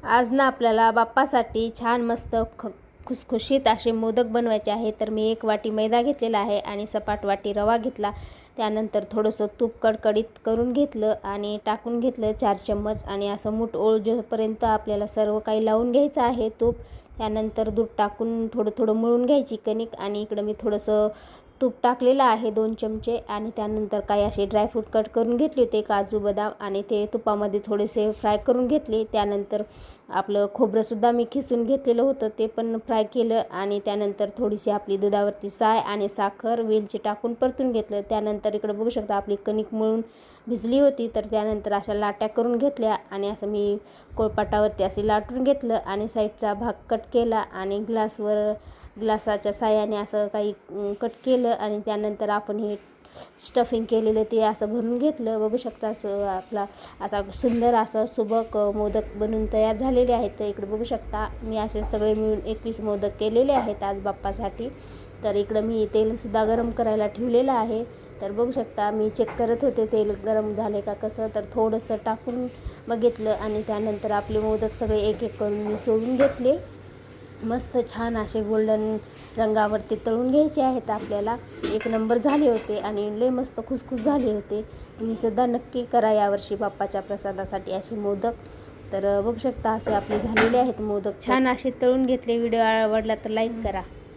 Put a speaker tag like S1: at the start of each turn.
S1: आज ना आपल्याला बाप्पासाठी छान मस्त खुसखुशीत असे मोदक बनवायचे आहे। तर मी 1 वाटी मैदा घेतलेला आहे आणि सपाट वाटी रवा घेतला। त्यानंतर थोडंसं तूप कडकडीत करून घेतलं आणि टाकून घेतलं 4 चम्मच आणि असं मूठ ओळजेपर्यंत आपल्याला सर्व काही लावून घ्यायचं आहे तूप। त्यानंतर दूध टाकून थोडं थोडं मळून घ्यायची कणिक आणि इकडं मी थोडंसं तूप टाकलेलं आहे 2 चमचे आणि त्यानंतर काही असे ड्रायफ्रूट कट करून घेतले होते, काजू बदाम, आणि ते तुपामध्ये थोडेसे फ्राय करून घेतले। त्यानंतर आपलं खोबरंसुद्धा मी खिसून घेतलेलं होतं, ते पण फ्राय केलं आणि त्यानंतर थोडीशी आपली दुधावरची साय आणि साखर वेलची टाकून परतून घेतलं। त्यानंतर इकडे बघू शकता आपली कणिक मळून भिजली होती, तर त्यानंतर अशा लाट्या करून घेतल्या आणि असं मी पोळपाटावरती असे लाटून घेतलं आणि साईडचा भाग कट केला आणि ग्लासाच्या साह्याने असं काही कट केलं आणि त्यानंतर आपण हे स्टफिंग केलेलं ते असं भरून घेतलं। बघू शकता आपला असा सुंदर असा सुबक मोदक बनून तयार झालेले आहेत। तर इकडे बघू शकता मी असे सगळे मिळून 21 मोदक केलेले आहेत आज बाप्पासाठी। तर इकडं मी तेलसुद्धा गरम करायला ठेवलेलं आहे। तर बघू शकता मी चेक करत होते तेल गरम झाले का कसं, तर थोडंसं टाकून बघितलं आणि त्यानंतर आपले मोदक सगळे एक एक करून मी सोडून घेतले। मस्त छान असे गोल्डन रंगावरती तळून घ्यायचे आहेत आपल्याला। 1 नंबर झाले होते आणि लय मस्त खुसखुस झाले होते। तुम्हीसुद्धा नक्की करा यावर्षी बाप्पाच्या प्रसादासाठी असे मोदक। तर बघू शकता असे आपले झालेले आहेत मोदक, छान असे तळून घेतले। व्हिडिओ आवडला तर लाईक करा।